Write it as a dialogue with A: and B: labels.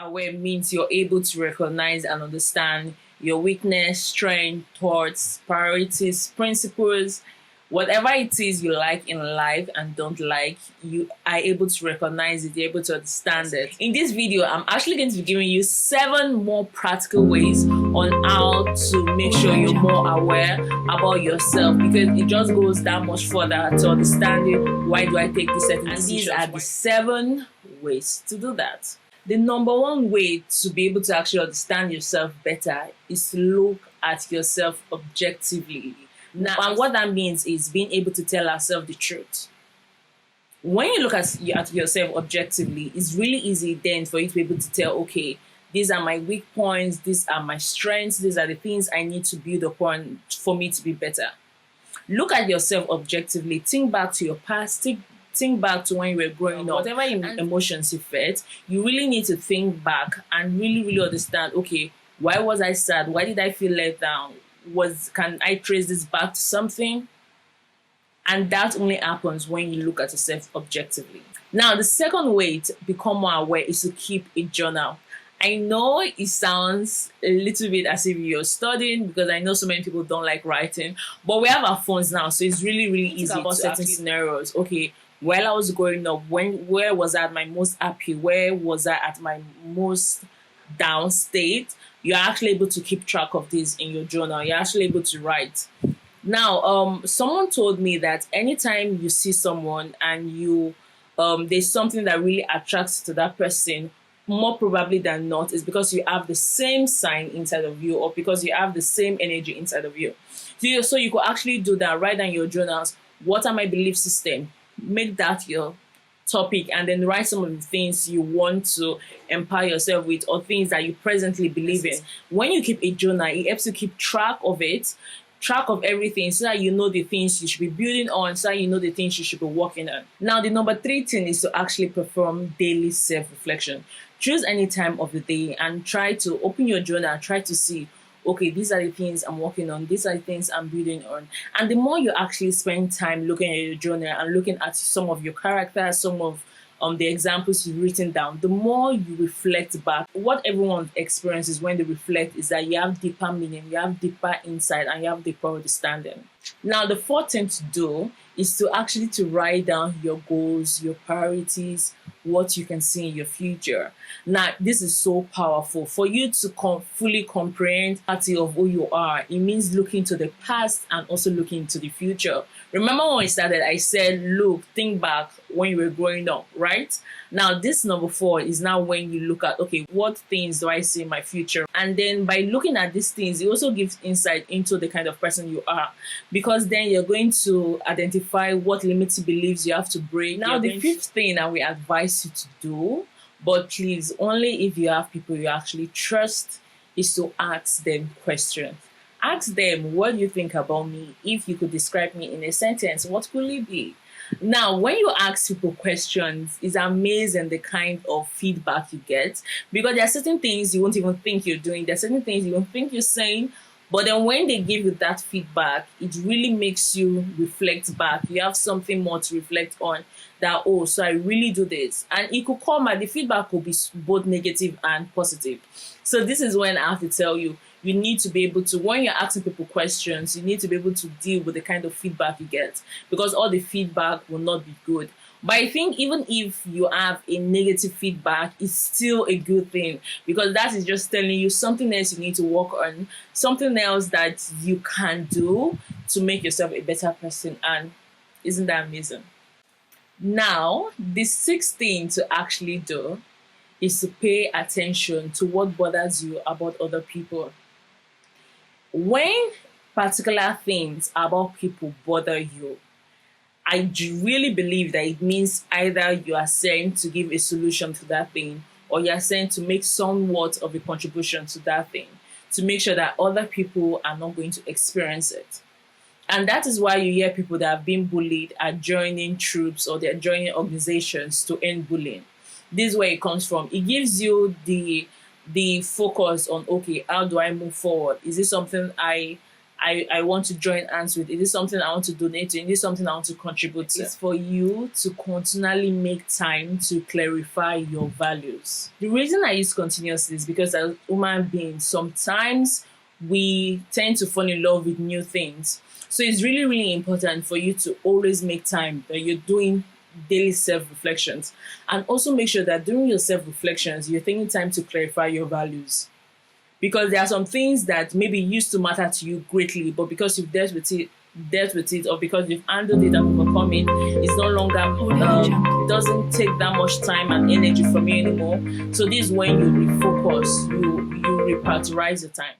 A: Aware means you're able to recognize and understand your weakness, strength, thoughts, priorities, principles, whatever it is you like in life and don't like, you are able to recognize it, you're able to understand it. In this video, I'm actually going to be giving you 7 more practical ways on how to make sure you're more aware about yourself, because it just goes that much further to understanding why do I take this certain decision. These are the 7 ways to do that. The number 1 way to be able to actually understand yourself better is to look at yourself objectively. Now, and what that means is being able to tell ourselves the truth. When you look at yourself objectively, it's really easy then for you to be able to tell, okay, these are my weak points, these are my strengths, these are the things I need to build upon for me to be better. Look at yourself objectively. Think back to your past. Think back to when you were growing up. Whatever emotions you felt, you really need to think back and really understand, okay, why was I sad? Why did I feel let down? Can I trace this back to something? And that only happens when you look at yourself objectively. Now, the second way to become more aware is to keep a journal. I know it sounds a little bit as if you're studying, because I know so many people don't like writing, but we have our phones now, so it's really easy about certain scenarios. Okay, while I was growing up, where was I at my most happy? Where was I at my most down state? You're actually able to keep track of this in your journal. You're actually able to write. Now, someone told me that anytime you see someone and there's something that really attracts to that person, more probably than not, is because you have the same sign inside of you, or because you have the same energy inside of you. So you could actually do that. Write down your journals. What are my belief system? Make that your topic, and then write some of the things you want to empower yourself with, or things that you presently believe in. When you keep a journal, it helps you keep track of everything, so that you know the things you should be building on, so that you know the things you should be working on. Now, the number 3 thing is to actually perform daily self-reflection. Choose any time of the day and try to open your journal and try to see, okay, these are the things I'm working on, these are the things I'm building on. And the more you actually spend time looking at your journal and looking at some of your characters, some of the examples you've written down, the more you reflect back. What everyone experiences when they reflect is that you have deeper meaning, you have deeper insight, and you have deeper understanding. Now, the 4th thing to do is to actually write down your goals, your priorities, what you can see in your future. Now, this is so powerful. For you to fully comprehend part of who you are, it means looking to the past and also looking to the future. Remember when we started, I said, look, think back when you were growing up, right? Now, this number 4 is now when you look at, okay, what things do I see in my future? And then by looking at these things, it also gives insight into the kind of person you are, because then you're going to identify what limiting beliefs you have to break. Now, the 5th thing that we advise you to do, but please, only if you have people you actually trust, is to ask them questions. Ask them, what do you think about me? If you could describe me in a sentence, what could it be? Now, when you ask people questions, it's amazing the kind of feedback you get, because there are certain things you won't even think you're doing. There are certain things you don't think you're saying. But then when they give you that feedback, it really makes you reflect back. You have something more to reflect on, that, oh, so I really do this. And it could come the feedback could be both negative and positive. So this is when I have to tell you, you need to be able to, when you're asking people questions, you need to be able to deal with the kind of feedback you get, because all the feedback will not be good. But I think even if you have a negative feedback, it's still a good thing, because that is just telling you something else you need to work on, something else that you can do to make yourself a better person. And isn't that amazing? Now, the 6th thing to actually do is to pay attention to what bothers you about other people. When particular things about people bother you, I really believe that it means either you are sent to give a solution to that thing, or you are sent to make somewhat of a contribution to that thing, to make sure that other people are not going to experience it. And that is why you hear people that have been bullied are joining troops, or they're joining organizations to end bullying. This is where it comes from. It gives you the focus on, okay, how do I move forward? Is this something I I want to join hands with? Is this something I want to donate to? Is this something I want to contribute to? It's for you to continually make time to clarify your values. The reason I use continuously is because as human beings, sometimes we tend to fall in love with new things. So it's really, really important for you to always make time that you're doing daily self-reflections, and also make sure that during your self-reflections, you're taking time to clarify your values. Because there are some things that maybe used to matter to you greatly, but because you've dealt with it, or because you've handled it and overcome it, it's no longer doesn't take that much time and energy from you anymore. So this is when you refocus, you reprioritize your time.